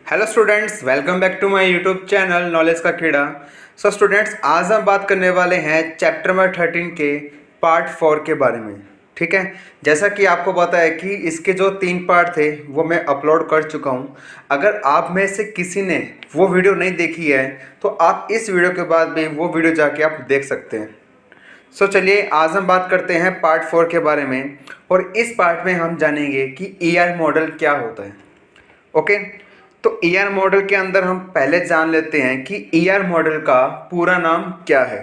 Hello students, welcome back to my YouTube channel knowledge का कीड़ा। So students, आज हम बात करने वाले हैं चैप्टर नंबर 13 के पार्ट 4 के बारे में। ठीक है, जैसा कि आपको पता है कि इसके जो 3 पार्ट थे वो मैं अपलोड कर चुका हूं। अगर आप में से किसी ने वो वीडियो नहीं देखी है तो आप इस वीडियो के बाद भी वो वीडियो जाके आप देख सकते हैं। सो चलिए, आज हम बात करते हैं पार्ट 4 के बारे में और इस पार्ट में हम जानेंगे कि ईआर मॉडल क्या होता है। ओके, तो ईआर मॉडल के अंदर हम पहले जान लेते हैं कि ईआर मॉडल का पूरा नाम क्या है।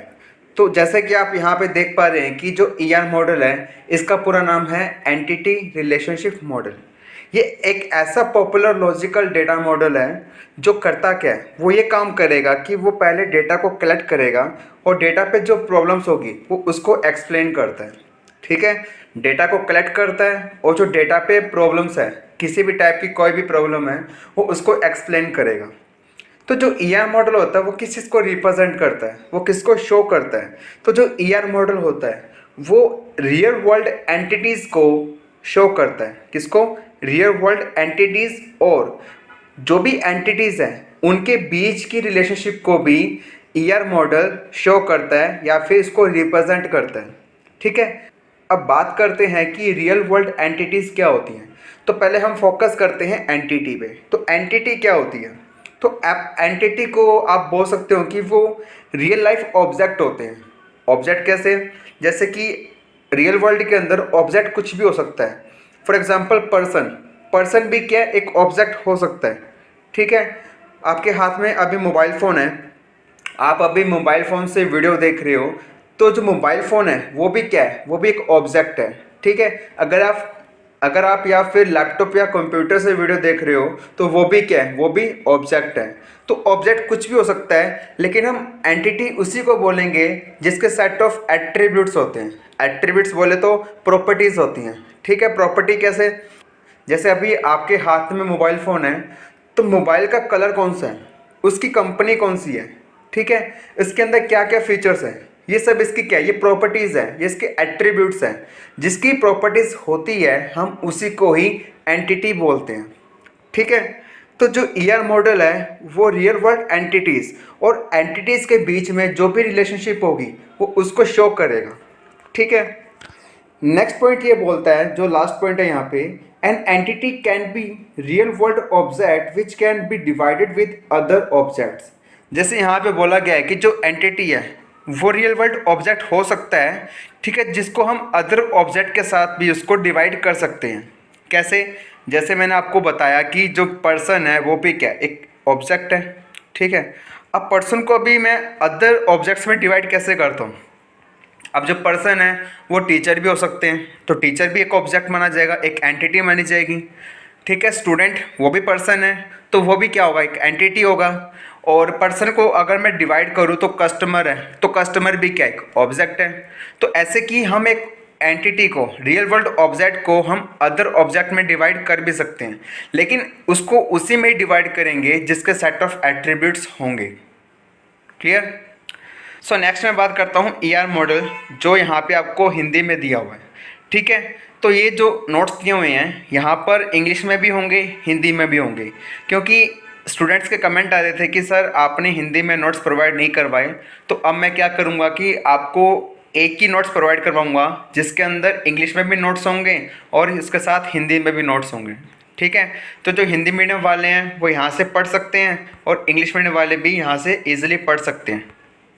तो जैसे कि आप यहाँ पे देख पा रहे हैं कि जो ईआर मॉडल है इसका पूरा नाम है एंटिटी रिलेशनशिप मॉडल। ये एक ऐसा पॉपुलर लॉजिकल डेटा मॉडल है जो करता क्या है, वो ये काम करेगा कि वो पहले डेटा को कलेक्ट करेगा और डेटा पे जो प्रॉब्लम्स होगी वो उसको एक्सप्लेन करता है। ठीक है, डेटा को कलेक्ट करता है और जो डेटा पे प्रॉब्लम्स है, किसी भी टाइप की कोई भी प्रॉब्लम है, वो उसको एक्सप्लेन करेगा। तो जो ईआर मॉडल होता है वो किस चीज़ को रिप्रेजेंट करता है, वो किसको शो करता है। तो जो ईआर मॉडल होता है वो रियल वर्ल्ड एंटिटीज़ को शो करता है। किसको? रियल वर्ल्ड एंटिटीज़, और जो भी एंटिटीज़ हैं उनके बीच की रिलेशनशिप को भी ईआर मॉडल शो करता है या फिर इसको रिप्रेजेंट करता है। ठीक है, अब बात करते हैं कि रियल वर्ल्ड एंटिटीज़ क्या होती हैं। तो पहले हम फोकस करते हैं एंटिटी पे। तो एंटिटी क्या होती है? तो एंटिटी को आप बोल सकते हो कि वो रियल लाइफ ऑब्जेक्ट होते हैं। ऑब्जेक्ट कैसे? जैसे कि रियल वर्ल्ड के अंदर ऑब्जेक्ट कुछ भी हो सकता है। फॉर एग्जांपल पर्सन, पर्सन भी क्या एक ऑब्जेक्ट हो सकता है। ठीक है, आपके हाथ में अभी मोबाइल फ़ोन है, आप अभी मोबाइल फ़ोन से वीडियो देख रहे हो, तो जो मोबाइल फ़ोन है वो भी क्या है, वो भी एक ऑब्जेक्ट है। ठीक है, अगर आप या फिर लैपटॉप या कंप्यूटर से वीडियो देख रहे हो तो वो भी क्या है, वो भी ऑब्जेक्ट है। तो ऑब्जेक्ट कुछ भी हो सकता है, लेकिन हम एंटिटी उसी को बोलेंगे जिसके सेट ऑफ एट्रीब्यूट्स होते हैं। एट्रीब्यूट्स बोले तो प्रॉपर्टीज़ होती हैं। ठीक है, प्रॉपर्टी कैसे? जैसे अभी आपके हाथ में मोबाइल फ़ोन है, तो मोबाइल का कलर कौन सा है, उसकी कंपनी कौन सी है, ठीक है, इसके अंदर क्या क्या फीचर्स हैं, ये सब इसकी क्या, ये प्रॉपर्टीज़ है, ये इसके एट्रीब्यूट्स हैं। जिसकी प्रॉपर्टीज़ होती है हम उसी को ही एंटिटी बोलते हैं। ठीक है, तो जो ईआर मॉडल है वो रियल वर्ल्ड एंटिटीज़ और एंटिटीज़ के बीच में जो भी रिलेशनशिप होगी वो उसको शो करेगा। ठीक है, नेक्स्ट पॉइंट ये बोलता है, जो लास्ट पॉइंट है यहाँ पे, an entity can be real world object which can be divided with other objects. जैसे यहाँ पे बोला गया है कि जो एंटिटी है वो रियल वर्ल्ड ऑब्जेक्ट हो सकता है। ठीक है, जिसको हम अदर ऑब्जेक्ट के साथ भी उसको डिवाइड कर सकते हैं। कैसे? जैसे मैंने आपको बताया कि जो पर्सन है वो भी क्या, एक ऑब्जेक्ट है। ठीक है, अब पर्सन को भी मैं अदर ऑब्जेक्ट्स में डिवाइड कैसे करता हूँ? अब जो पर्सन है वो टीचर भी हो सकते हैं, तो टीचर भी एक ऑब्जेक्ट माना जाएगा, एक एंटिटी मानी जाएगी। ठीक है, स्टूडेंट वो भी पर्सन है, तो वो भी क्या होगा, एक एंटिटी होगा। और पर्सन को अगर मैं डिवाइड करूँ तो कस्टमर है, तो कस्टमर भी क्या, एक ऑब्जेक्ट है। तो ऐसे कि हम एक एंटिटी को, रियल वर्ल्ड ऑब्जेक्ट को हम अदर ऑब्जेक्ट में डिवाइड कर भी सकते हैं, लेकिन उसको उसी में डिवाइड करेंगे जिसके सेट ऑफ एट्रीब्यूट्स होंगे। क्लियर? सो नेक्स्ट मैं बात करता हूँ ईआर मॉडल, जो यहाँ पे आपको हिंदी में दिया हुआ है। ठीक है, तो ये जो नोट्स दिए हुए हैं यहाँ पर इंग्लिश में भी होंगे, हिंदी में भी होंगे, क्योंकि स्टूडेंट्स के कमेंट आ रहे थे कि सर आपने हिंदी में नोट्स प्रोवाइड नहीं करवाए। तो अब मैं क्या करूँगा कि आपको एक ही नोट्स प्रोवाइड करवाऊँगा जिसके अंदर इंग्लिश में भी नोट्स होंगे और इसके साथ हिंदी में भी नोट्स होंगे। ठीक है, तो जो हिंदी मीडियम वाले हैं वो यहाँ से पढ़ सकते हैं और इंग्लिश मीडियम वाले भी यहाँ से ईजिली पढ़ सकते हैं।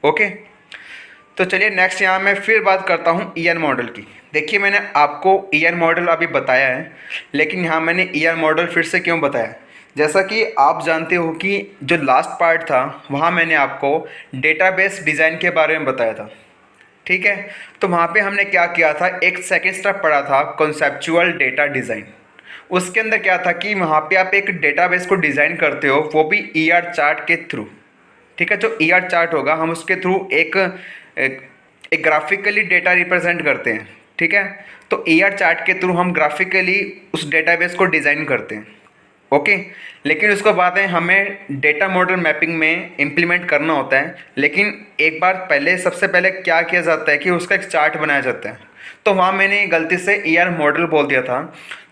ओके, तो चलिए नेक्स्ट यहाँ मैं फिर बात करता हूँ ईआर मॉडल की। देखिए, मैंने आपको ईआर मॉडल अभी बताया है, लेकिन यहाँ मैंने ईआर मॉडल फिर से क्यों बताया? जैसा कि आप जानते हो कि जो लास्ट पार्ट था वहाँ मैंने आपको डेटाबेस डिज़ाइन के बारे में बताया था। ठीक है, तो वहाँ पे हमने क्या किया था, एक सेकेंड स्टेप पढ़ा था कॉन्सेप्चुअल डेटा डिज़ाइन। उसके अंदर क्या था कि वहाँ पे आप एक डेटाबेस को डिज़ाइन करते हो, वो भी ईआर चार्ट के थ्रू। ठीक है, जो ईआर चार्ट होगा हम उसके थ्रू एक ग्राफिकली डेटा रिप्रेजेंट करते हैं। ठीक है, तो ईआर चार्ट के थ्रू हम ग्राफिकली उस डेटाबेस को डिज़ाइन करते हैं। ओके, लेकिन उसके बाद हमें डेटा मॉडल मैपिंग में इम्प्लीमेंट करना होता है। लेकिन एक बार पहले, सबसे पहले क्या किया जाता है कि उसका एक चार्ट बनाया जाता है। तो वहाँ मैंने गलती से ईआर मॉडल बोल दिया था,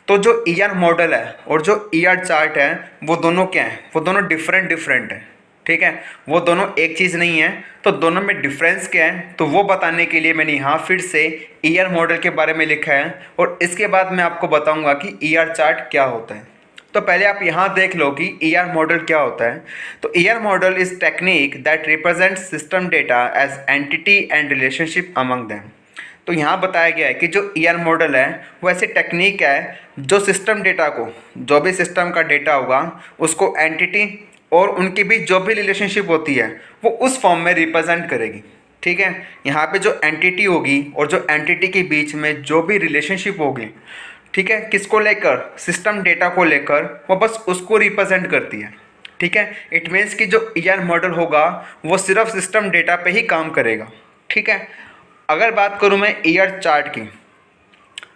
तो जो ईआर मॉडल है और जो ईआर चार्ट है वो दोनों क्या है, वो दोनों डिफरेंट डिफरेंट है। ठीक है, वो दोनों एक चीज़ नहीं है। तो दोनों में डिफरेंस क्या है, तो वो बताने के लिए मैंने यहाँ फिर से ईआर मॉडल के बारे में लिखा है और इसके बाद मैं आपको बताऊंगा कि ईआर चार्ट क्या होता है। तो पहले आप यहाँ देख लो कि ईआर मॉडल क्या होता है। तो ER model is technique that represent system data as entity and relationship among them. तो यहाँ बताया गया है कि जो ईआर मॉडल है वो ऐसी टेक्निक है जो सिस्टम डेटा को, जो भी सिस्टम का डेटा होगा उसको एंटिटी और उनके बीच जो भी रिलेशनशिप होती है वो उस फॉर्म में रिप्रेजेंट करेगी। ठीक है, यहाँ पे जो एंटिटी होगी और जो एंटिटी के बीच में जो भी रिलेशनशिप होगी, ठीक है, किसको लेकर, सिस्टम डेटा को लेकर, वो बस उसको रिप्रेजेंट करती है। ठीक है, इट मीन्स कि जो ईआर मॉडल होगा वो सिर्फ सिस्टम डेटा पे ही काम करेगा। ठीक है, अगर बात करूँ मैं ईआर चार्ट की,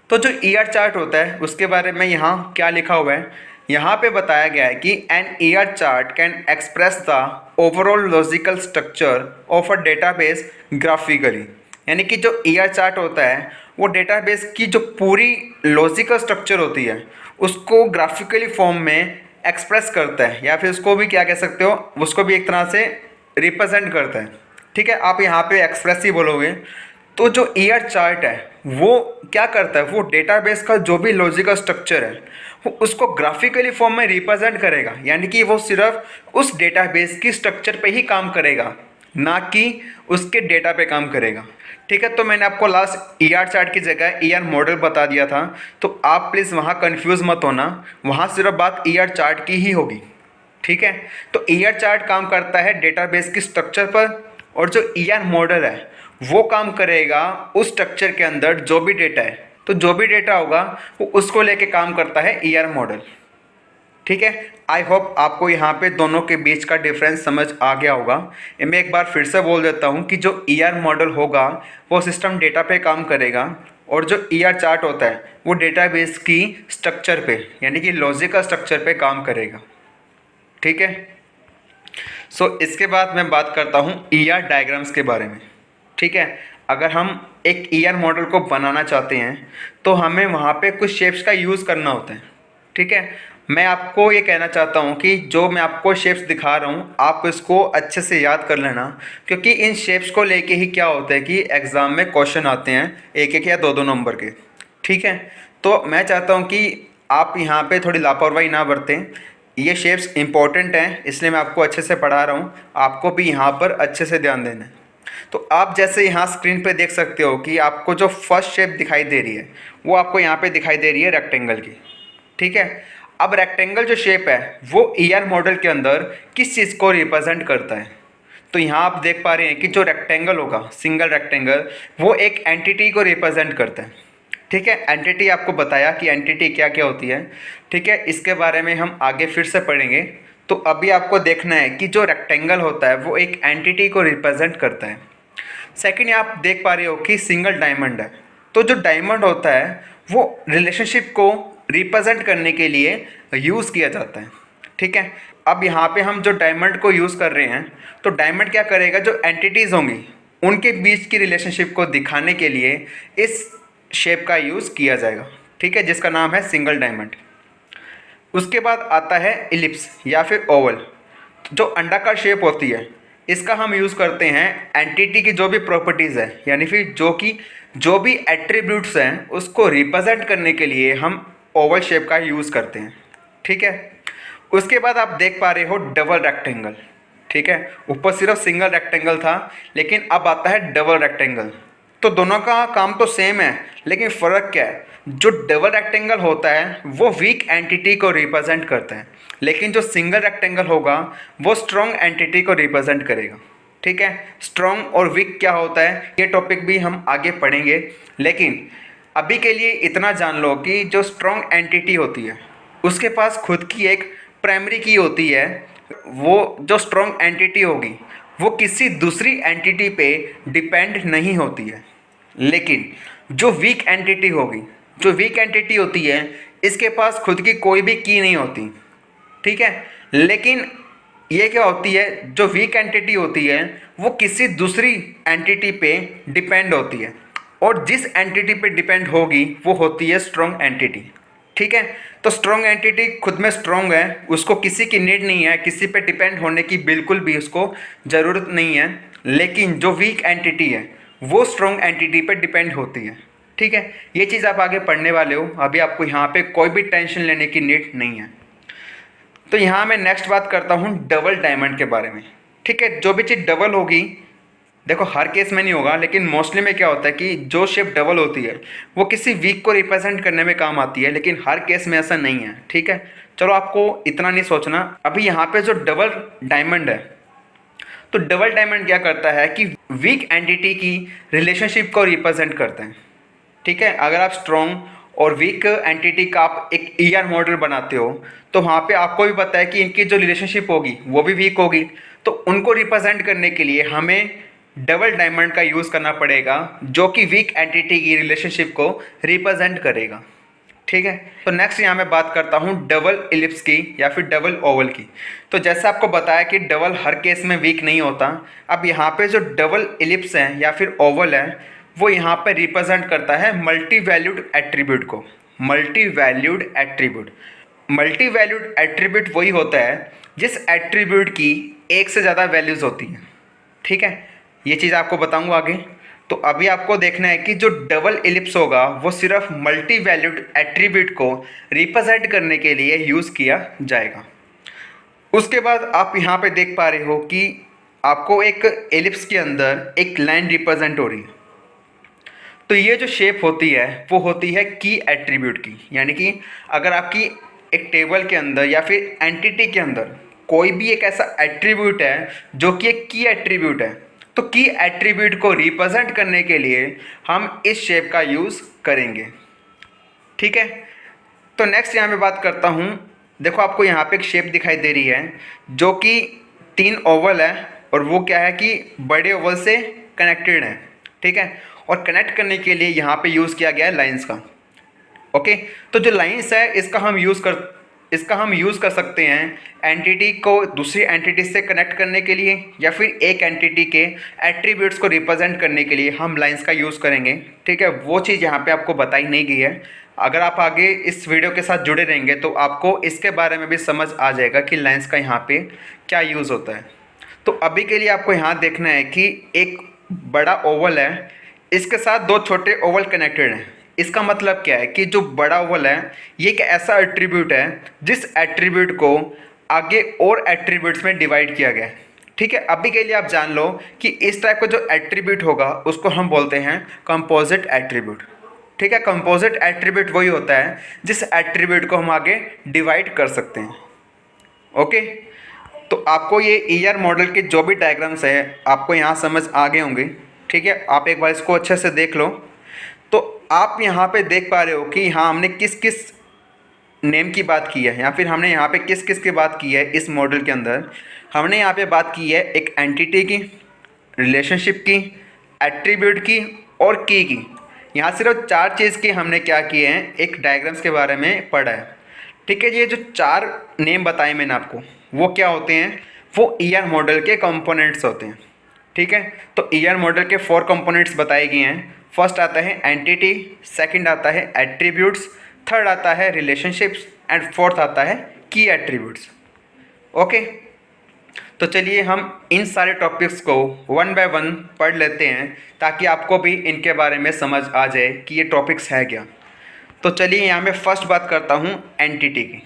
तो जो ईआर चार्ट होता है उसके बारे में यहाँ क्या लिखा हुआ है, यहाँ पे बताया गया है कि an ER chart can express the overall logical structure of a database graphically. यानी कि जो ईआर चार्ट होता है वो डेटाबेस की जो पूरी लॉजिकल स्ट्रक्चर होती है उसको ग्राफिकली फॉर्म में एक्सप्रेस करता है, या फिर उसको भी क्या कह सकते हो, उसको भी एक तरह से रिप्रेजेंट करता है। ठीक है, आप यहाँ पे एक्सप्रेस ही बोलोगे। तो जो ईआर चार्ट है वो क्या करता है, वो डेटाबेस का जो भी लॉजिकल स्ट्रक्चर है वो उसको ग्राफिकली फॉर्म में रिप्रेजेंट करेगा। यानी कि वो सिर्फ उस डेटाबेस की स्ट्रक्चर पे ही काम करेगा, ना कि उसके डेटा पे काम करेगा। ठीक है, तो मैंने आपको लास्ट ईआर चार्ट की जगह ईआर मॉडल बता दिया था, तो आप प्लीज़ वहाँ कंफ्यूज मत होना, वहाँ सिर्फ बात ईआर चार्ट की ही होगी। ठीक है, तो ईआर चार्ट काम करता है डेटाबेस की स्ट्रक्चर पर, और जो ईआर मॉडल है वो काम करेगा उस स्ट्रक्चर के अंदर जो भी डेटा है। तो जो भी डेटा होगा वो उसको लेके काम करता है ईआर मॉडल। ठीक है, आई होप आपको यहाँ पे दोनों के बीच का डिफरेंस समझ आ गया होगा। मैं एक बार फिर से बोल देता हूँ कि जो ईआर मॉडल होगा वो सिस्टम डेटा पे काम करेगा, और जो ईआर चार्ट होता है वो डेटाबेस की स्ट्रक्चर पे, यानी कि लॉजिकल स्ट्रक्चर पे काम करेगा। ठीक है, सो इसके बाद मैं बात करता हूँ ईआर डायग्राम्स के बारे में। ठीक है, अगर हम एक ईआर मॉडल को बनाना चाहते हैं तो हमें वहाँ पे कुछ शेप्स का यूज़ करना होता है। ठीक है, मैं आपको ये कहना चाहता हूँ कि जो मैं आपको शेप्स दिखा रहा हूँ आप इसको अच्छे से याद कर लेना, क्योंकि इन शेप्स को लेके ही क्या होता है कि एग्ज़ाम में क्वेश्चन आते हैं एक एक या दो दो नंबर के। ठीक है, तो मैं चाहता हूँ कि आप यहाँ पे थोड़ी लापरवाही ना बरतें। ये शेप्स इंपॉर्टेंट हैं, इसलिए मैं आपको अच्छे से पढ़ा रहा हूँ, आपको भी यहाँ पर अच्छे से ध्यान देना है। तो आप जैसे यहाँ स्क्रीन पे देख सकते हो कि आपको जो फर्स्ट शेप दिखाई दे रही है वो आपको यहाँ पे दिखाई दे रही है रेक्टेंगल की। ठीक है, अब रेक्टेंगल जो शेप है वो ईआर मॉडल के अंदर किस चीज़ को रिप्रेजेंट करता है। तो यहाँ आप देख पा रहे हैं कि जो रेक्टेंगल होगा, सिंगल रेक्टेंगल, वो एक एंटिटी को रिप्रेजेंट करता है। ठीक है, एंटिटी आपको बताया कि एंटिटी क्या क्या होती है। ठीक है, इसके बारे में हम आगे फिर से पढ़ेंगे। तो अभी आपको देखना है कि जो रेक्टेंगल होता है वो एक एंटिटी को रिप्रेजेंट करता है। सेकंड, आप देख पा रहे हो कि सिंगल डायमंड है। तो जो डायमंड होता है वो रिलेशनशिप को रिप्रेजेंट करने के लिए यूज़ किया जाता है। ठीक है, अब यहाँ पे हम जो डायमंड को यूज़ कर रहे हैं, तो डायमंड क्या करेगा, जो एंटिटीज़ होंगी उनके बीच की रिलेशनशिप को दिखाने के लिए इस शेप का यूज़ किया जाएगा। ठीक है, जिसका नाम है सिंगल डायमंड। उसके बाद आता है इलिप्स या फिर ओवल, जो अंडाकार शेप होती है। इसका हम यूज़ करते हैं एंटिटी की जो भी प्रॉपर्टीज़ है, यानी फिर जो भी एट्रीब्यूट्स हैं उसको रिप्रेजेंट करने के लिए हम ओवल शेप का यूज़ करते हैं। ठीक है, उसके बाद आप देख पा रहे हो डबल रेक्टेंगल। ठीक है, ऊपर सिर्फ सिंगल रेक्टेंगल था, लेकिन अब आता है डबल रेक्टेंगल। तो दोनों का काम तो सेम है, लेकिन फ़र्क क्या है, जो डबल रेक्टेंगल होता है वो वीक एंटिटी को रिप्रेजेंट करता है, लेकिन जो सिंगल रेक्टेंगल होगा वो स्ट्रॉन्ग एंटिटी को रिप्रेजेंट करेगा। ठीक है, स्ट्रॉन्ग और वीक क्या होता है ये टॉपिक भी हम आगे पढ़ेंगे, लेकिन अभी के लिए इतना जान लो कि जो स्ट्रॉन्ग एंटिटी होती है उसके पास खुद की एक प्राइमरी की होती है। वो जो स्ट्रॉन्ग एंटिटी होगी वो किसी दूसरी एंटिटी पे डिपेंड नहीं होती है, लेकिन जो वीक एंटिटी होगी, जो वीक एंटिटी होती है इसके पास खुद की कोई भी की नहीं होती। ठीक है, लेकिन ये क्या होती है, जो वीक एंटिटी होती है वो किसी दूसरी एंटिटी पे डिपेंड होती है, और जिस एंटिटी पे डिपेंड होगी वो होती है स्ट्रॉन्ग एंटिटी। ठीक है। तो स्ट्रॉन्ग एंटिटी खुद में स्ट्रॉन्ग है, उसको किसी की नीड नहीं है, किसी पे डिपेंड होने की बिल्कुल भी उसको ज़रूरत नहीं है। लेकिन जो वीक एंटिटी है वो स्ट्रॉन्ग एंटिटी पे डिपेंड होती है। ठीक है, ये चीज़ आप आगे पढ़ने वाले हो, अभी आपको यहाँ पे कोई भी टेंशन लेने की नीड नहीं है। तो यहाँ मैं नेक्स्ट बात करता हूँ डबल डायमंड के बारे में। ठीक है, जो भी चीज़ डबल होगी, देखो हर केस में नहीं होगा लेकिन मोस्टली में क्या होता है कि जो शेप डबल होती है वो किसी वीक को रिप्रेजेंट करने में काम आती है, लेकिन हर केस में ऐसा नहीं है। ठीक है, चलो आपको इतना नहीं सोचना। अभी यहाँ पे जो डबल डायमंड है, तो डबल डायमंड क्या करता है कि वीक एंटिटी की रिलेशनशिप को रिप्रेजेंट करते हैं। ठीक है, अगर आप स्ट्रॉन्ग और वीक एंटिटी का आप एक ईआर मॉडल बनाते हो तो वहाँ पे आपको भी पता है कि इनकी जो रिलेशनशिप होगी वो भी वीक होगी, तो उनको रिप्रेजेंट करने के लिए हमें डबल डायमंड का यूज़ करना पड़ेगा जो कि वीक एंटिटी की रिलेशनशिप को रिप्रेजेंट करेगा। ठीक है, तो नेक्स्ट यहाँ मैं बात करता हूँ डबल इलिप्स की या फिर डबल ओवल की। तो जैसे आपको बताया कि डबल हर केस में वीक नहीं होता, अब यहाँ पे जो डबल इलिप्स है या फिर ओवल है वो यहाँ पे रिप्रेजेंट करता है मल्टी वैल्यूड एट्रीब्यूट को। Multi valued attribute, multi valued attribute वही होता है जिस एट्रीब्यूट की एक से ज़्यादा वैल्यूज़ होती हैं। ठीक है, ये चीज़ आपको बताऊंगा आगे। तो अभी आपको देखना है कि जो डबल इलिप्स होगा वो सिर्फ मल्टी वैल्यूड एट्रीब्यूट को रिप्रेजेंट करने के लिए यूज़ किया जाएगा। उसके बाद आप यहाँ पे देख पा रहे हो कि आपको एक एलिप्स के अंदर एक लाइन रिप्रेजेंट हो रही है। तो ये जो शेप होती है वो होती है की एट्रीब्यूट की, यानी कि अगर आपकी एक टेबल के अंदर या फिर एंटिटी के अंदर कोई भी एक ऐसा एट्रीब्यूट है जो कि एक की एट्रीब्यूट है, तो की एट्रीब्यूट को रिप्रेजेंट करने के लिए हम इस शेप का यूज़ करेंगे। ठीक है, तो नेक्स्ट यहाँ मैं बात करता हूँ। देखो आपको यहाँ पे एक शेप दिखाई दे रही है जो कि 3 ओवल है और वो क्या है कि बड़े ओवल से कनेक्टेड है। ठीक है, और कनेक्ट करने के लिए यहाँ पे यूज़ किया गया है लाइंस का। ओके, तो जो लाइंस है इसका हम यूज़ कर सकते हैं एंटिटी को दूसरी एंटिटी से कनेक्ट करने के लिए, या फिर एक एंटिटी के एट्रीब्यूट्स को रिप्रेजेंट करने के लिए हम लाइंस का यूज़ करेंगे। ठीक है, वो चीज़ यहाँ पे आपको बताई नहीं गई है। अगर आप आगे इस वीडियो के साथ जुड़े रहेंगे तो आपको इसके बारे में भी समझ आ जाएगा कि लाइंस का यहाँ पे क्या यूज़ होता है। तो अभी के लिए आपको यहाँ देखना है कि एक बड़ा ओवल है, इसके साथ 2 छोटे ओवल कनेक्टेड हैं। इसका मतलब क्या है कि जो बड़ा ओवल है ये एक ऐसा एट्रीब्यूट है जिस एट्रीब्यूट को आगे और एट्रीब्यूट्स में डिवाइड किया गया है। ठीक है, अभी के लिए आप जान लो कि इस टाइप का जो एट्रीब्यूट होगा उसको हम बोलते हैं कंपोजिट एट्रीब्यूट। ठीक है, कंपोजिट एट्रीब्यूट वही होता है जिस एट्रीब्यूट को हम आगे डिवाइड कर सकते हैं। ओके, तो आपको ये ईआर मॉडल के जो भी डायग्राम्स है आपको यहाँ समझ आ गए होंगे। ठीक है, आप एक बार इसको अच्छे से देख लो। तो आप यहाँ पे देख पा रहे हो कि हाँ हमने किस किस नेम की बात की है, या फिर हमने यहाँ पे किस किस की बात की है। इस मॉडल के अंदर हमने यहाँ पे बात की है एक एंटिटी की, रिलेशनशिप की, एट्रीब्यूट की और की। यहाँ सिर्फ 4 चीज़ की हमने क्या किए हैं, एक डायग्राम्स के बारे में पढ़ा है। ठीक है, ये जो 4 नेम बताए मैंने आपको वो क्या होते हैं, वो ईआर मॉडल के कंपोनेंट्स होते हैं। ठीक है, तो ईआर मॉडल के 4 कंपोनेंट्स बताए गए हैं। फर्स्ट आता है एंटिटी, सेकंड आता है एट्रीब्यूट्स, थर्ड आता है रिलेशनशिप्स एंड फोर्थ आता है की एट्रीब्यूट्स। ओके, तो चलिए हम इन सारे टॉपिक्स को 1 बाय 1 पढ़ लेते हैं ताकि आपको भी इनके बारे में समझ आ जाए कि ये टॉपिक्स है क्या। तो चलिए यहाँ मैं फर्स्ट बात करता हूँ एंटिटी की।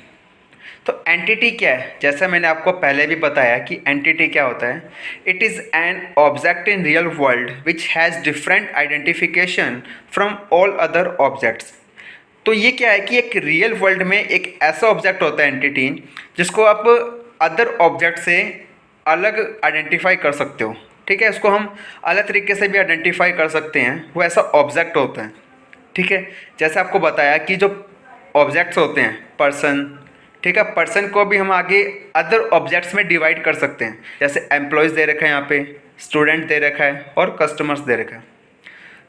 तो एंटिटी क्या है, जैसा मैंने आपको पहले भी बताया कि एंटिटी क्या होता है। It is an object in real world which has different identification from all other objects. तो ये क्या है कि एक रियल वर्ल्ड में एक ऐसा ऑब्जेक्ट होता है एंटिटी जिसको आप अदर ऑब्जेक्ट से अलग आइडेंटिफाई कर सकते हो। ठीक है, इसको हम अलग तरीके से भी आइडेंटिफाई कर सकते हैं, वो ऐसा ऑब्जेक्ट होता है। ठीक है, जैसे आपको बताया कि जो ऑब्जेक्ट्स होते हैं पर्सन, ठीक है, पर्सन को भी हम आगे अदर ऑब्जेक्ट्स में डिवाइड कर सकते हैं। जैसे एम्प्लॉयज़ दे रखा है, यहाँ पे स्टूडेंट दे रखा है और कस्टमर्स दे रखा है।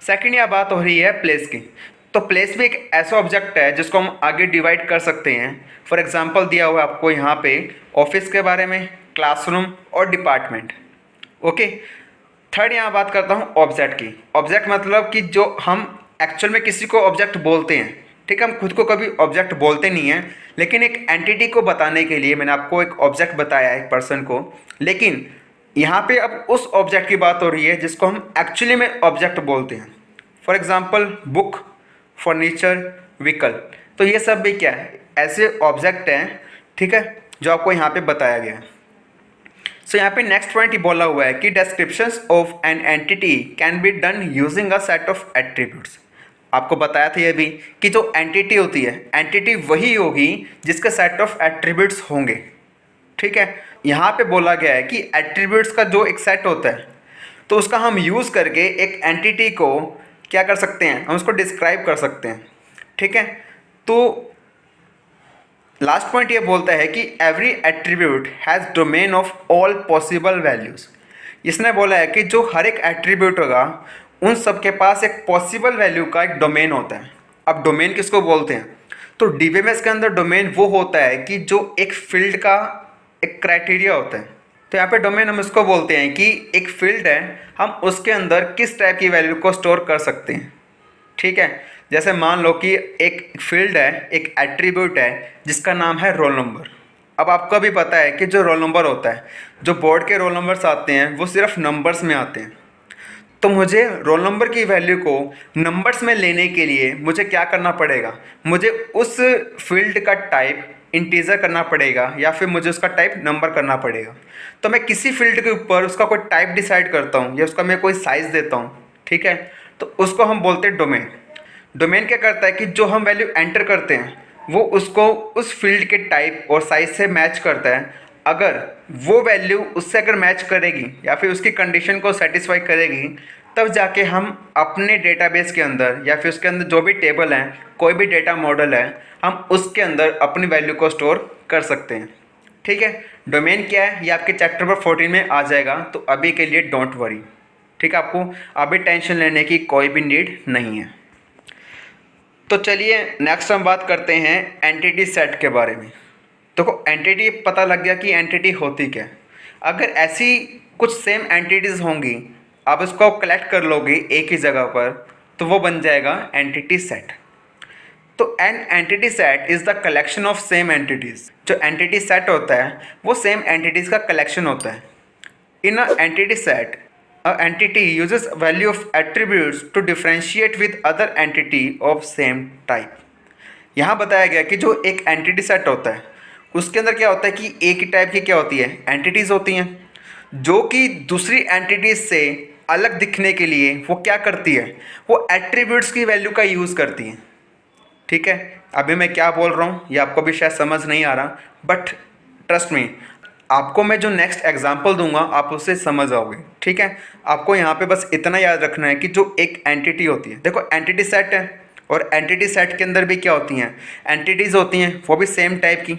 सेकंड यहाँ बात हो रही है प्लेस की। तो प्लेस भी एक ऐसा ऑब्जेक्ट है जिसको हम आगे डिवाइड कर सकते हैं। फॉर एग्जांपल दिया हुआ है आपको यहाँ पे ऑफिस के बारे में, क्लासरूम और डिपार्टमेंट। ओके, थर्ड यहाँ बात करता हूँ ऑब्जेक्ट की। ऑब्जेक्ट मतलब कि जो हम एक्चुअल में किसी को ऑब्जेक्ट बोलते हैं, ठीक है, हम खुद को कभी ऑब्जेक्ट बोलते नहीं हैं, लेकिन एक एंटिटी को बताने के लिए मैंने आपको एक ऑब्जेक्ट बताया है, एक पर्सन को। लेकिन यहाँ पे अब उस ऑब्जेक्ट की बात हो रही है जिसको हम एक्चुअली में ऑब्जेक्ट बोलते हैं। For example book, furniture, vehicle. तो ये सब भी क्या है, ऐसे ऑब्जेक्ट हैं, ठीक है, जो आपको यहाँ पे बताया गया है। सो यहाँ पे नेक्स्ट पॉइंट ही बोला हुआ है कि descriptions of an entity can be done using a set of attributes. आपको बताया था ये भी कि जो एंटिटी होती है, एंटिटी वही होगी जिसके सेट ऑफ एट्रीब्यूट्स होंगे, ठीक है। यहाँ पे बोला गया है कि एट्रीब्यूट्स का जो एक सेट होता है, तो उसका हम यूज़ करके एक एंटिटी को क्या कर सकते हैं, हम उसको डिस्क्राइब कर सकते हैं, ठीक है। तो लास्ट पॉइंट ये बोलता है कि every attribute has domain of all possible values. इसने बोला है कि जो हर एक एट्रीब्यूट होगा उन सब के पास एक पॉसिबल वैल्यू का एक डोमेन होता है। अब डोमेन किसको बोलते हैं, तो डीबीएमएस के अंदर डोमेन वो होता है कि जो एक फील्ड का एक क्राइटेरिया होता है। तो यहाँ पे डोमेन हम इसको बोलते हैं कि एक फील्ड है, हम उसके अंदर किस टाइप की वैल्यू को स्टोर कर सकते हैं, ठीक है। जैसे मान लो कि एक फील्ड है, एक एट्रीब्यूट है जिसका नाम है रोल नंबर। अब आपको भी पता है कि जो रोल नंबर होता है, जो बोर्ड के रोल नंबर्स आते हैं वो सिर्फ नंबर्स में आते हैं। तो मुझे रोल नंबर की वैल्यू को नंबर्स में लेने के लिए मुझे क्या करना पड़ेगा, मुझे उस फील्ड का टाइप इंटीजर करना पड़ेगा या फिर मुझे उसका टाइप नंबर करना पड़ेगा। तो मैं किसी फील्ड के ऊपर उसका कोई टाइप डिसाइड करता हूँ या उसका मैं कोई साइज़ देता हूँ, ठीक है। तो उसको हम बोलते हैं डोमेन। डोमेन क्या करता है कि जो हम वैल्यू एंटर करते हैं वो उसको उस फील्ड के टाइप और साइज से मैच करता है। अगर वो वैल्यू उससे अगर मैच करेगी या फिर उसकी कंडीशन को सेटिस्फाई करेगी, तब जाके हम अपने डेटाबेस के अंदर या फिर उसके अंदर जो भी टेबल है, कोई भी डेटा मॉडल है, हम उसके अंदर अपनी वैल्यू को स्टोर कर सकते हैं, ठीक है। डोमेन क्या है ये आपके चैप्टर नंबर 14 में आ जाएगा, तो अभी के लिए डोंट वरी, ठीक है। आपको अभी टेंशन लेने की कोई भी नीड नहीं है। तो चलिए नेक्स्ट हम बात करते हैं एंटिटी सेट के बारे में। देखो एंटिटी पता लग गया कि एंटिटी होती क्या है। अगर ऐसी कुछ सेम एंटिटीज़ होंगी, आप इसको कलेक्ट कर लोगे एक ही जगह पर, तो वो बन जाएगा एंटिटी सेट। तो an entity set is the collection of same entities. जो एंटिटी सेट होता है वो सेम एंटिटीज़ का कलेक्शन होता है। In a entity set a entity uses value of attributes to differentiate with other entity of same type। यहाँ बताया गया कि जो एक एंटिटी सेट होता है उसके अंदर क्या होता है कि एक ही टाइप की क्या होती है, एंटिटीज़ होती हैं, जो कि दूसरी एंटिटीज से अलग दिखने के लिए वो क्या करती है, वो एट्रीब्यूट्स की वैल्यू का यूज़ करती है, ठीक है। अभी मैं क्या बोल रहा हूँ ये आपको भी शायद समझ नहीं आ रहा, बट ट्रस्ट मी, आपको मैं जो नेक्स्ट एग्जांपल दूंगा आप उससे समझ आओगे, ठीक है। आपको यहाँ पे बस इतना याद रखना है कि जो एक एंटिटी होती है, देखो एंटिटी सेट है और एंटिटी सेट के अंदर भी क्या होती हैं, एंटिटीज़ होती हैं, वो भी सेम टाइप की।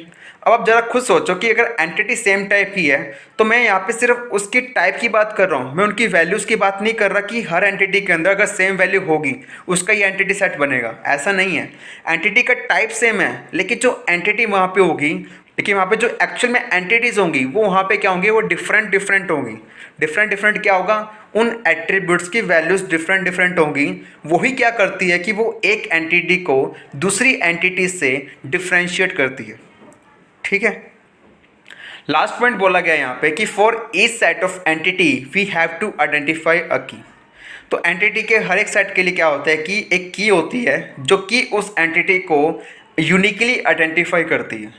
अब आप ज़रा खुद सोचो कि अगर एंटिटी सेम टाइप की है तो मैं यहाँ पे सिर्फ उसकी टाइप की बात कर रहा हूँ, मैं उनकी वैल्यूज़ की बात नहीं कर रहा कि हर एंटिटी के अंदर अगर सेम वैल्यू होगी उसका ही एंटिटी सेट बनेगा, ऐसा नहीं है। एंटिटी का टाइप सेम है लेकिन जो एंटिटी वहाँ पे होगी, लेकिन वहाँ पे जो एक्चुअल में एंटिटीज़ होंगी वो वहाँ पे क्या होंगी, वो डिफरेंट डिफरेंट होंगी। डिफरेंट डिफरेंट क्या होगा, उन एट्रीब्यूट्स की वैल्यूज़ डिफरेंट डिफरेंट होंगी। वही क्या करती है कि वो एक एंटिटी को दूसरी एंटिटी से डिफ्रेंशिएट करती है, ठीक है। लास्ट पॉइंट बोला गया यहाँ पे कि for each set of entity we have to identify a key. तो एंटिटी के हर एक सेट के लिए क्या होता है कि एक की होती है जो कि उस एंटिटी को यूनिकली आइडेंटिफाई करती है,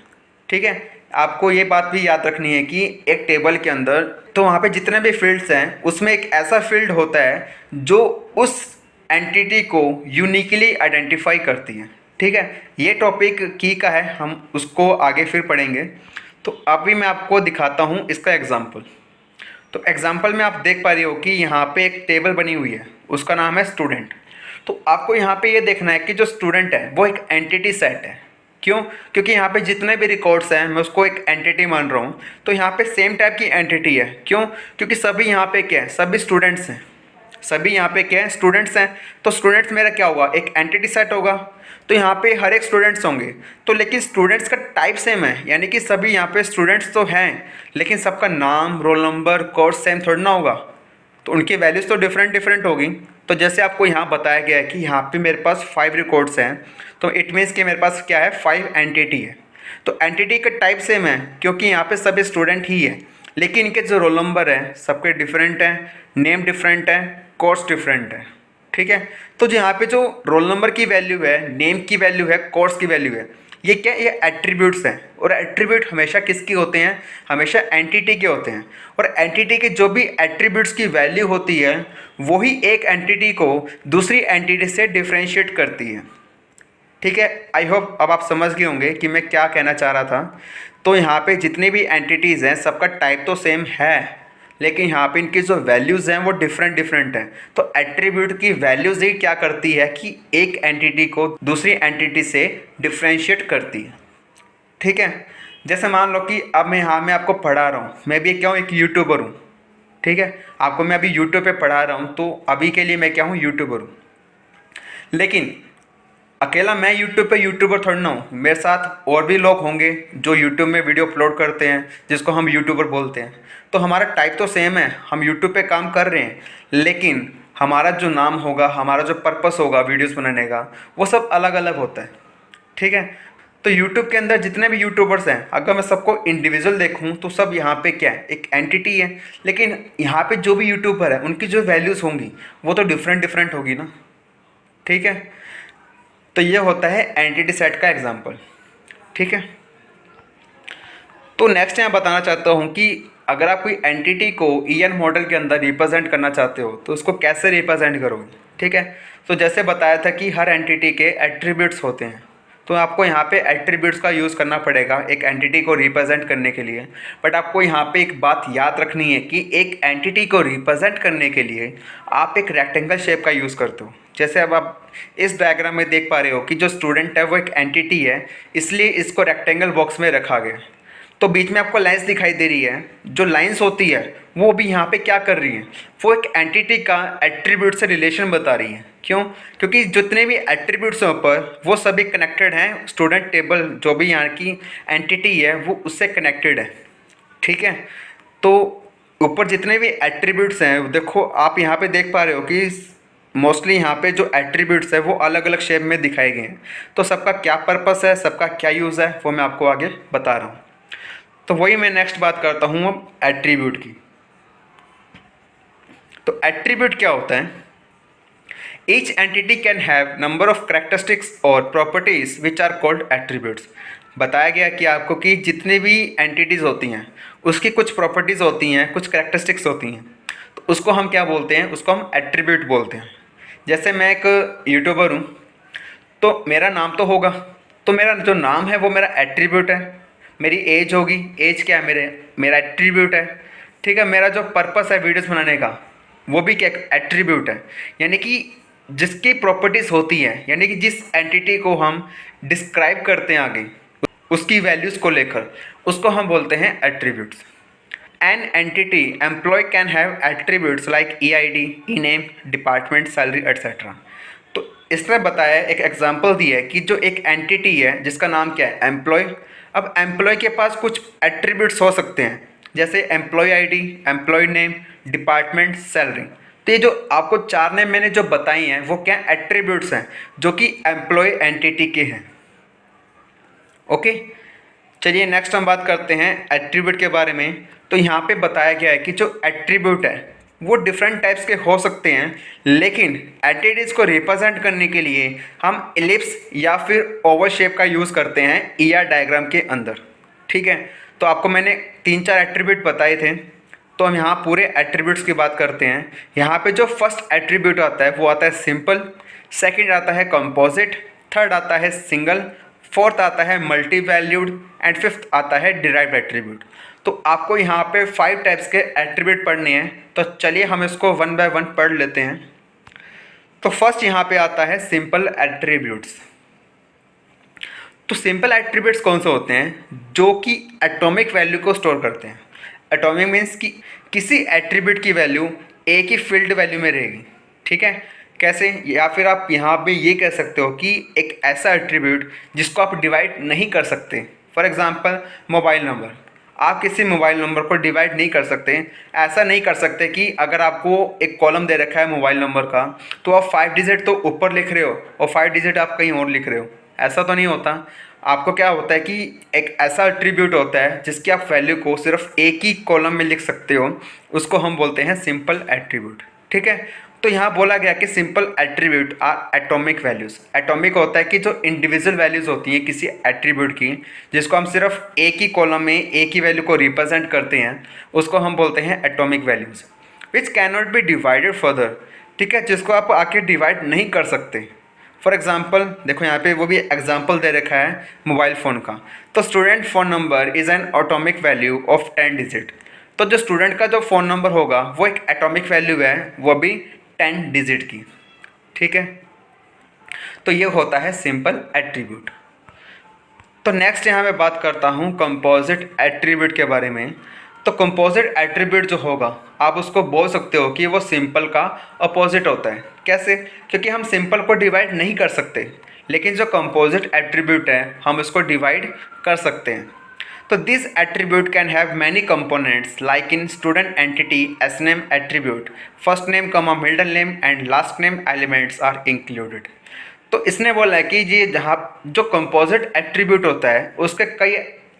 ठीक है। आपको ये बात भी याद रखनी है कि एक टेबल के अंदर तो वहाँ पे जितने भी फील्ड्स हैं उसमें एक ऐसा फील्ड होता है जो उस एंटिटी को यूनिकली आइडेंटिफाई करती है, ठीक है। ये टॉपिक की का है, हम उसको आगे फिर पढ़ेंगे। तो अभी मैं आपको दिखाता हूँ इसका एग्जाम्पल। तो एग्जाम्पल में आप देख पा रहे हो कि यहाँ पे एक टेबल बनी हुई है, उसका नाम है स्टूडेंट। तो आपको यहाँ पे ये देखना है कि जो स्टूडेंट है वो एक एंटिटी सेट है। क्यों? क्योंकि यहाँ पे जितने भी रिकॉर्ड्स हैं मैं उसको एक एंटिटी मान रहा हूँ, तो यहाँ पे सेम टाइप की एंटिटी है। क्यों? क्योंकि सभी यहाँ पे क्या है, सभी स्टूडेंट्स हैं, सभी यहाँ पे क्या है, स्टूडेंट्स हैं। तो स्टूडेंट्स मेरा क्या होगा, एक एंटिटी सेट होगा। तो यहाँ पे हर एक स्टूडेंट्स होंगे, तो लेकिन स्टूडेंट्स का टाइप सेम है, यानी कि सभी यहाँ पे स्टूडेंट्स तो हैं लेकिन सबका नाम, रोल नंबर, कोर्स सेम थोड़ा ना होगा, तो उनकी वैल्यूज़ तो डिफरेंट डिफरेंट होगी। तो जैसे आपको यहाँ बताया गया है कि यहाँ पे मेरे पास 5 रिकॉर्ड्स हैं, तो इट मीन्स कि मेरे पास क्या है, 5 एंटिटी है। तो एंटिटी का टाइप सेम है क्योंकि यहाँ पे सभी स्टूडेंट ही है, लेकिन इनके जो रोल नंबर है सबके डिफरेंट हैं, नेम डिफरेंट है, कोर्स डिफरेंट है। ठीक है, तो जो यहाँ पे जो रोल नंबर की वैल्यू है, नेम की वैल्यू है, कोर्स की वैल्यू है, ये क्या, ये एट्रीब्यूट्स हैं। और एट्रीब्यूट हमेशा किसके होते हैं, हमेशा एंटिटी के होते हैं। और एंटिटी के जो भी एट्रीब्यूट्स की वैल्यू होती है वही एक एंटिटी को दूसरी एंटिटी से डिफरेंशिएट करती है। ठीक है, आई होप अब आप समझ गए होंगे कि मैं क्या कहना चाह रहा था। तो यहाँ पे जितनी भी एंटिटीज़ हैं सबका टाइप तो सेम है, लेकिन यहाँ पे इनकी जो वैल्यूज़ हैं वो डिफरेंट हैं। तो एट्रीब्यूट की वैल्यूज़ ही क्या करती है कि एक एंटिटी को दूसरी एंटिटी से डिफ्रेंशिएट करती है। ठीक है, जैसे मान लो कि अब मैं यहाँ में आपको पढ़ा रहा हूँ, मैं भी क्या हूँ, एक यूट्यूबर हूँ। ठीक है, आपको मैं अभी यूट्यूब पे पढ़ा रहा हूँ, तो अभी के लिए मैं क्या हूँ, यूट्यूबर हूँ। लेकिन अकेला मैं यूट्यूब पे यूट्यूबर थोड़ा ना हूँ, मेरे साथ और भी लोग होंगे जो यूट्यूब में वीडियो अपलोड करते हैं, जिसको हम यूट्यूबर बोलते हैं। तो हमारा टाइप तो सेम है, हम यूट्यूब पे काम कर रहे हैं, लेकिन हमारा जो नाम होगा, हमारा जो पर्पस होगा वीडियोस बनाने का, वो सब अलग अलग होता है। ठीक है, तो यूट्यूब के अंदर जितने भी यूट्यूबर्स हैं, अगर मैं सबको इंडिविजुअल देखूँ तो सब यहाँ पे क्या है, एक एंटिटी है। लेकिन यहाँ पे जो भी यूट्यूबर है उनकी जो वैल्यूज़ होंगी वो तो डिफरेंट होगी ना। ठीक है, तो ये होता है एंटिटी सेट का एग्जांपल। ठीक है, तो नेक्स्ट मैं बताना चाहता हूँ कि अगर आप कोई एंटिटी को ईएन मॉडल के अंदर रिप्रेजेंट करना चाहते हो तो उसको कैसे रिप्रेजेंट करोगे। ठीक है, तो जैसे बताया था कि हर एंटिटी के एट्रीब्यूट्स होते हैं, तो आपको यहाँ पे एट्रीब्यूट्स का यूज़ करना पड़ेगा एक एंटिटी को रिप्रेजेंट करने के लिए। बट आपको यहाँ पे एक बात याद रखनी है कि एक एंटिटी को रिप्रेजेंट करने के लिए आप एक रेक्टेंगल शेप का यूज़ करते हो। जैसे अब आप इस डायग्राम में देख पा रहे हो कि जो स्टूडेंट है वो एक एंटिटी है, इसलिए इसको रेक्टेंगल बॉक्स में रखा गया। तो बीच में आपको लाइंस दिखाई दे रही है, जो लाइंस होती है वो भी यहाँ पे क्या कर रही है, वो एक एंटिटी का एट्रीब्यूट से रिलेशन बता रही है। क्यों, क्योंकि जितने भी एट्रीब्यूट्स हैं ऊपर वो सभी कनेक्टेड हैं, स्टूडेंट टेबल जो भी यहाँ की एंटिटी है वो उससे कनेक्टेड है। ठीक है, तो ऊपर जितने भी एट्रीब्यूट्स हैं, देखो आप यहाँ पे देख पा रहे हो कि मोस्टली यहाँ पे जो एट्रीब्यूट्स है वो अलग अलग शेप में दिखाए गए हैं। तो सबका क्या पर्पस है, सबका क्या यूज़ है, वो मैं आपको आगे बता रहा हूँ। तो वही मैं नेक्स्ट बात करता हूँ अब एट्रीब्यूट की। तो एट्रीब्यूट क्या होता है, each entity can have number of characteristics और properties which are called attributes. बताया गया कि आपको कि जितनी भी एंटिटीज़ होती हैं उसकी कुछ प्रॉपर्टीज़ होती हैं, कुछ कैरेक्टरिस्टिक्स होती हैं, तो उसको हम क्या बोलते हैं, उसको हम एट्रीब्यूट बोलते हैं। जैसे मैं एक यूट्यूबर हूँ, तो मेरा नाम तो होगा, तो मेरा जो नाम है वो मेरा एट्रीब्यूट है। मेरी एज होगी, एज क्या है, मेरा एट्रीब्यूट है। ठीक है, मेरा जो पर्पस है वीडियोस बनाने का वो भी क्या एट्रीब्यूट है। यानी कि जिसकी प्रॉपर्टीज़ होती हैं, यानी कि जिस एंटिटी को हम डिस्क्राइब करते हैं आगे उसकी वैल्यूज़ को लेकर, उसको हम बोलते हैं attributes. An entity employ can have attributes like EID, E name, department, salary etcetera. तो इसमें बताया, एक एग्जांपल दिया है कि जो एक एंटिटी है जिसका नाम क्या है, एम्प्लॉय। अब एम्प्लॉय के पास कुछ एट्रीब्यूट्स हो सकते हैं, जैसे employee ID, employee name, department, salary. तो ये जो आपको 4 नेम मैंने जो बताई हैं वो क्या एट्रीब्यूट्स हैं जो कि एम्प्लॉय एंटिटी के हैं। ओके, चलिए नेक्स्ट हम बात करते हैं एट्रीब्यूट के बारे में। तो यहाँ पे बताया गया है कि जो एट्रीब्यूट है वो डिफरेंट टाइप्स के हो सकते हैं, लेकिन एंटिटीज़ को रिप्रेजेंट करने के लिए हम एलिप्स या फिर ओवल शेप का यूज़ करते हैं ER डायग्राम के अंदर। ठीक है, तो आपको मैंने 3-4 एट्रीब्यूट बताए थे, तो हम यहाँ पूरे एट्रीब्यूट्स की बात करते हैं। यहाँ पे जो फर्स्ट एट्रीब्यूट आता है वो आता है सिंपल, सेकंड आता है कंपोजिट, थर्ड आता है सिंगल, फोर्थ आता है मल्टी वैल्यूड एंड फिफ्थ आता है डिराइव्ड एट्रीब्यूट। तो आपको यहाँ पे 5 टाइप्स के एट्रीब्यूट पढ़ने हैं, तो चलिए हम इसको 1 बाय 1 पढ़ लेते हैं। तो फर्स्ट यहाँ पे आता है सिंपल एट्रीब्यूट्स। तो सिंपल एट्रीब्यूट्स कौन से होते हैं, जो कि एटॉमिक वैल्यू को स्टोर करते हैं। एटॉमिक मीन्स कि किसी एट्रीब्यूट की वैल्यू एक ही फील्ड वैल्यू में रहेगी। ठीक है, कैसे, या फिर आप यहाँ पे ये कह सकते हो कि एक ऐसा एट्रीब्यूट जिसको आप डिवाइड नहीं कर सकते। फॉर एग्जांपल मोबाइल नंबर, आप किसी मोबाइल नंबर को डिवाइड नहीं कर सकते। ऐसा नहीं कर सकते कि अगर आपको एक कॉलम दे रखा है मोबाइल नंबर का, तो आप 5 डिजिट तो ऊपर लिख रहे हो और 5 डिजिट आप कहीं और लिख रहे हो, ऐसा तो नहीं होता। आपको क्या होता है कि एक ऐसा एट्रीब्यूट होता है जिसकी आप वैल्यू को सिर्फ एक ही कॉलम में लिख सकते हो, उसको हम बोलते हैं सिंपल एट्रीब्यूट। ठीक है, तो यहाँ बोला गया कि simple attribute are atomic values. Atomic होता है कि जो इंडिविजुअल वैल्यूज़ होती हैं किसी एट्रीब्यूट की, जिसको हम सिर्फ एक ही कॉलम में एक ही वैल्यू को रिप्रेजेंट करते हैं, उसको हम बोलते हैं atomic values. Which can not be divided further. ठीक है, जिसको आप आके डिवाइड नहीं कर सकते। फॉर एग्जाम्पल देखो यहाँ पे वो भी एग्जाम्पल दे रखा है मोबाइल फ़ोन का। तो student phone number is an atomic value of 10 digit. तो जो स्टूडेंट का जो फ़ोन नंबर होगा वो एक एटॉमिक वैल्यू है, वो भी 10 डिजिट की। ठीक है, तो ये होता है सिंपल एट्रीब्यूट। तो नेक्स्ट यहाँ मैं बात करता हूँ कंपोजिट एट्रीब्यूट के बारे में। तो कंपोजिट एट्रीब्यूट जो होगा, आप उसको बोल सकते हो कि वो सिंपल का अपोजिट होता है। कैसे? क्योंकि हम सिंपल को डिवाइड नहीं कर सकते, लेकिन जो कंपोजिट एट्रीब्यूट है हम उसको डिवाइड कर सकते हैं। तो this attribute can have many components like in student entity as name attribute, first name comma middle name and last name elements are included. तो इसने बोला है कि ये जहाँ जो कंपोजिट एट्रीब्यूट होता है उसके कई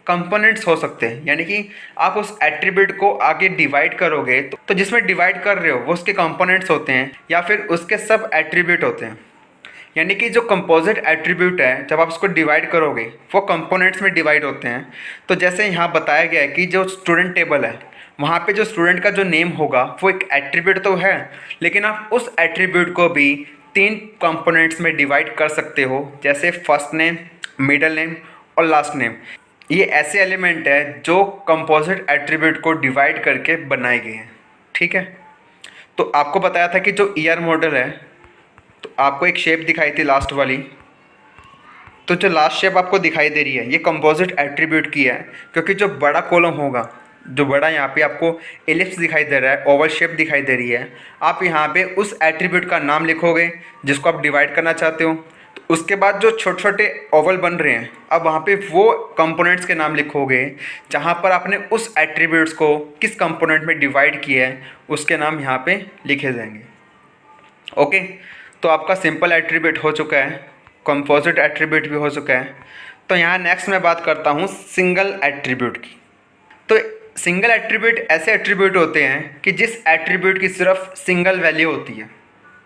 कंपोनेंट्स हो सकते हैं, यानी कि आप उस एट्रीब्यूट को आगे डिवाइड करोगे तो जिसमें डिवाइड कर रहे हो वो उसके कंपोनेंट्स होते हैं या फिर उसके सब एट्रीब्यूट होते हैं। यानी कि जो कंपोजिट एट्रीब्यूट है जब आप उसको डिवाइड करोगे वो कंपोनेंट्स में डिवाइड होते हैं। तो जैसे यहाँ बताया गया है कि जो स्टूडेंट टेबल है वहाँ पे जो स्टूडेंट का जो नेम होगा वो एक एट्रीब्यूट तो है, लेकिन आप उस एट्रीब्यूट को भी 3 कंपोनेंट्स में डिवाइड कर सकते हो, जैसे फर्स्ट नेम, मिडल नेम और लास्ट नेम। ये ऐसे एलिमेंट है जो कंपोजिट एट्रीब्यूट को डिवाइड करके बनाए गए हैं। ठीक है, तो आपको बताया था कि जो ईआर मॉडल है, तो आपको एक शेप दिखाई थी लास्ट वाली, तो जो लास्ट शेप आपको दिखाई दे रही है ये कंपोजिट एट्रीब्यूट की है, क्योंकि जो बड़ा कॉलम होगा, जो बड़ा यहाँ पे आपको एलिप्स दिखाई दे रहा है, ओवल शेप दिखाई दे रही है, आप यहाँ पे उस एट्रीब्यूट का नाम लिखोगे जिसको आप डिवाइड करना चाहते हो। तो उसके बाद जो छोटे छोटे ओवल बन रहे हैं, अब वहाँ पे वो कंपोनेंट्स के नाम लिखोगे जहाँ पर आपने उस एट्रीब्यूट्स को किस कंपोनेंट में डिवाइड किया है, उसके नाम यहाँ पे लिखे जाएंगे। ओके, तो आपका सिंपल एट्रीब्यूट हो चुका है, कंपोजिट एट्रीब्यूट भी हो चुका है। तो यहाँ नेक्स्ट मैं बात करता हूँ सिंगल एट्रीब्यूट की। तो सिंगल एट्रीब्यूट ऐसे एट्रीब्यूट होते हैं कि जिस एट्रीब्यूट की सिर्फ सिंगल वैल्यू होती है।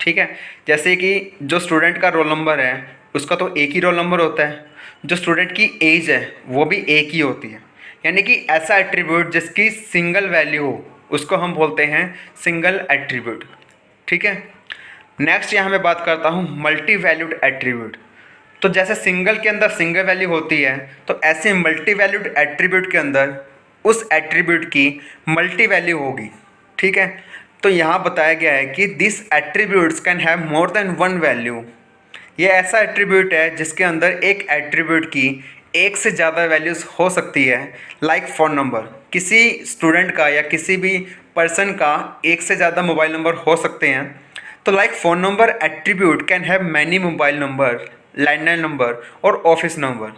ठीक है, जैसे कि जो स्टूडेंट का रोल नंबर है उसका तो एक ही रोल नंबर होता है, जो स्टूडेंट की एज है वो भी एक ही होती है। यानी कि ऐसा एट्रीब्यूट जिसकी सिंगल वैल्यू हो उसको हम बोलते हैं सिंगल एट्रीब्यूट। ठीक है, नेक्स्ट यहाँ मैं बात करता हूँ मल्टी वैल्यूड एट्रीब्यूट। तो जैसे सिंगल के अंदर सिंगल वैल्यू होती है, तो ऐसे मल्टी वैल्यूड एट्रीब्यूट के अंदर उस एट्रीब्यूट की मल्टी वैल्यू होगी। ठीक है, तो यहाँ बताया गया है कि this attributes can have more than one value. ये ऐसा एट्रीब्यूट है जिसके अंदर एक एट्रीब्यूट की एक से ज़्यादा वैल्यूज़ हो सकती है। लाइक फ़ोन नंबर, किसी स्टूडेंट का या किसी भी पर्सन का एक से ज़्यादा मोबाइल नंबर हो सकते हैं। तो like phone number attribute can have many mobile number, landline number और ऑफिस नंबर।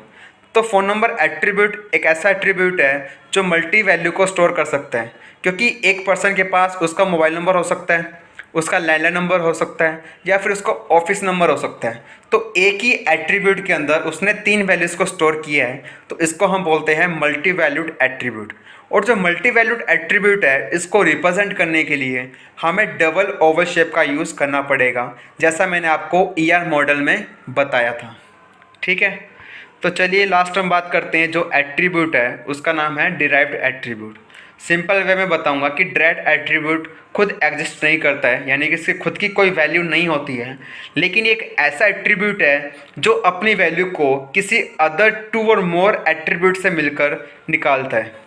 तो फ़ोन नंबर एट्रीब्यूट एक ऐसा एट्रीब्यूट है जो मल्टी वैल्यू को स्टोर कर सकता है, क्योंकि एक पर्सन के पास उसका मोबाइल नंबर हो सकता है, उसका लैंडलाइन नंबर हो सकता है या फिर उसका ऑफिस नंबर हो सकता है। तो एक ही एट्रीब्यूट के अंदर उसने 3 वैल्यूज़ को स्टोर किया है, तो इसको हम बोलते हैं मल्टी वैल्यूड एट्रीब्यूट। और जो मल्टी वैल्यूड एट्रीब्यूट है इसको रिप्रेजेंट करने के लिए हमें डबल ओवल शेप का यूज़ करना पड़ेगा, जैसा मैंने आपको ईआर मॉडल में बताया था। ठीक है, तो चलिए लास्ट हम बात करते हैं जो एट्रीब्यूट है उसका नाम है डिराइव्ड एट्रीब्यूट। सिंपल वे में बताऊंगा कि डिराइव्ड एट्रीब्यूट खुद एग्जिस्ट नहीं करता है, यानी कि इसकी खुद की कोई वैल्यू नहीं होती है, लेकिन एक ऐसा एट्रीब्यूट है जो अपनी वैल्यू को किसी अदर 2 और मोर एट्रीब्यूट से मिलकर निकालता है।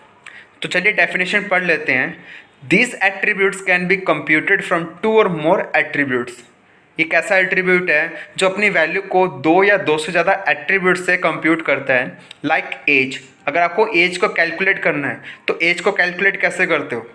तो चलिए डेफिनेशन पढ़ लेते हैं। These attributes can be computed from 2 और मोर एट्रीब्यूट्स। एक ऐसा एट्रीब्यूट है जो अपनी वैल्यू को 2 या 2 से ज़्यादा एट्रीब्यूट से कंप्यूट करता है। लाइक एज, अगर आपको एज को कैलकुलेट करना है तो एज को कैलकुलेट कैसे करते हो?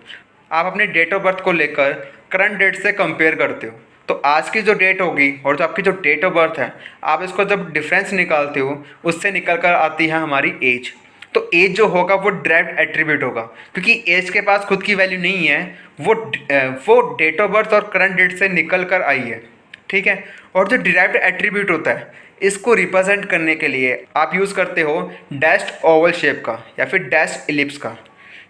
आप अपने डेट ऑफ बर्थ को लेकर करंट डेट से कंपेयर करते हो। तो आज की जो डेट होगी और जो आपकी जो डेट ऑफ बर्थ है, आप इसको जब डिफरेंस निकालते हो उससे निकल कर आती है हमारी एज। तो एज जो होगा वो डिराइव्ड एट्रीब्यूट होगा, क्योंकि एज के पास खुद की वैल्यू नहीं है, वो डेट ऑफ बर्थ और करंट डेट से निकल कर आई है, ठीक है। और जो डिराइव्ड एट्रीब्यूट होता है, इसको रिप्रेजेंट करने के लिए आप यूज़ करते हो डैश्ड ओवल शेप का या फिर डैश्ड इलिप्स का।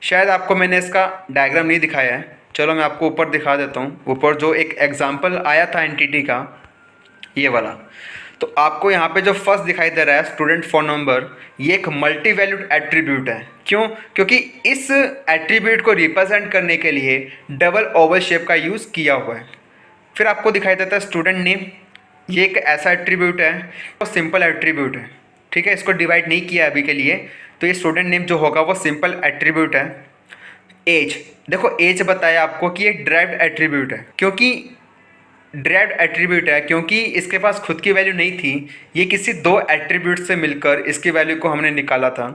शायद आपको मैंने इसका डायग्राम नहीं दिखाया है, चलो मैं आपको ऊपर दिखा देता हूँ। ऊपर जो एक एग्जाम्पल आया था एंटिटी का, ये वाला, तो आपको यहाँ पे जो फर्स्ट दिखाई दे रहा है स्टूडेंट फ़ोन नंबर, ये एक मल्टी वैल्यूड एट्रीब्यूट है। क्यों? क्योंकि इस एट्रीब्यूट को रिप्रेजेंट करने के लिए डबल ओवल शेप का यूज़ किया हुआ है। फिर आपको दिखाई देता है स्टूडेंट नेम, ये एक ऐसा एट्रीब्यूट है वो सिंपल एट्रीब्यूट है, ठीक है, इसको डिवाइड नहीं किया अभी के लिए, तो ये स्टूडेंट नेम जो होगा वो सिंपल एट्रीब्यूट है। एज, देखो एज बताया आपको कि ये डिराइव्ड एट्रीब्यूट है, क्योंकि डिराइव्ड एट्रीब्यूट है क्योंकि इसके पास खुद की वैल्यू नहीं थी, ये किसी दो एट्रीब्यूट से मिलकर इसकी वैल्यू को हमने निकाला था,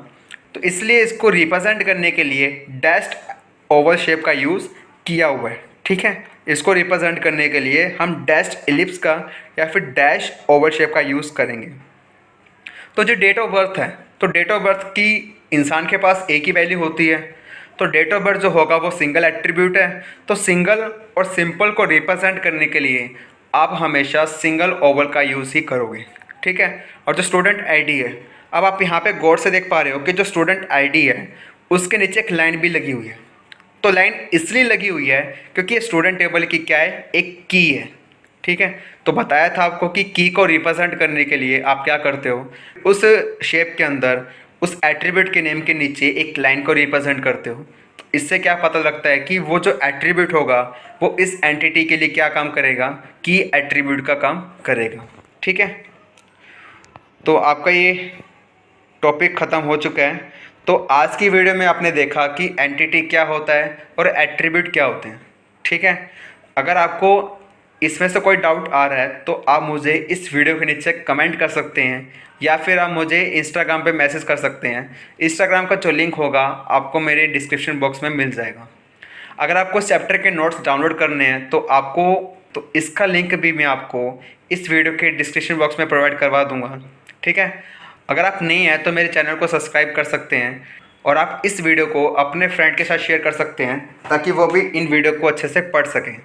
तो इसलिए इसको रिप्रेजेंट करने के लिए डैश्ड ओवल शेप का यूज़ किया हुआ है, ठीक है। इसको रिप्रेजेंट करने के लिए हम डैश्ड इलिप्स का या फिर डैश ओवल शेप का यूज़ करेंगे। तो जो डेट ऑफ बर्थ है, तो डेट ऑफ बर्थ की इंसान के पास एक ही वैल्यू होती है, तो डेट ऑफ बर्थ जो होगा वो सिंगल एट्रीब्यूट है, तो सिंगल और सिंपल को रिप्रेजेंट करने के लिए आप हमेशा सिंगल ओवल का यूज़ ही करोगे, ठीक है। और जो स्टूडेंट आईडी है, अब आप यहाँ पे गौर से देख पा रहे हो कि जो स्टूडेंट आईडी है उसके नीचे एक लाइन भी लगी हुई है, तो लाइन इसलिए लगी हुई है क्योंकि ये स्टूडेंट टेबल की क्या है, एक की है, ठीक है। तो बताया था आपको कि की को रिप्रेजेंट करने के लिए आप क्या करते हो, उस शेप के अंदर उस एट्रीब्यूट के नेम के नीचे एक लाइन को रिप्रेजेंट करते हो। तो इससे क्या पता लगता है कि वो जो एट्रीब्यूट होगा वो इस एंटिटी के लिए क्या काम करेगा, की एट्रीब्यूट का काम करेगा, ठीक है। तो आपका ये टॉपिक ख़त्म हो चुका है। तो आज की वीडियो में आपने देखा कि एंटिटी क्या होता है और एट्रीब्यूट क्या होते हैं, ठीक है। अगर आपको इसमें से कोई डाउट आ रहा है तो आप मुझे इस वीडियो के नीचे कमेंट कर सकते हैं या फिर आप मुझे इंस्टाग्राम पे मैसेज कर सकते हैं। इंस्टाग्राम का जो लिंक होगा आपको मेरे डिस्क्रिप्शन बॉक्स में मिल जाएगा। अगर आपको चैप्टर के नोट्स डाउनलोड करने हैं तो इसका लिंक भी मैं आपको इस वीडियो के डिस्क्रिप्शन बॉक्स में प्रोवाइड करवा दूँगा, ठीक है। अगर आप नहीं हैं तो मेरे चैनल को सब्सक्राइब कर सकते हैं और आप इस वीडियो को अपने फ्रेंड के साथ शेयर कर सकते हैं ताकि वो भी इन वीडियो को अच्छे से पढ़ सकें,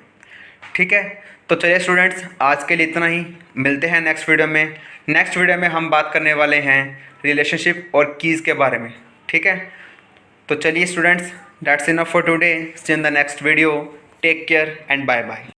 ठीक है। तो चलिए स्टूडेंट्स, आज के लिए इतना ही, मिलते हैं नेक्स्ट वीडियो में। नेक्स्ट वीडियो में हम बात करने वाले हैं रिलेशनशिप और कीज़ के बारे में, ठीक है। तो चलिए students, that's enough for today, see in the next video, take care and bye bye.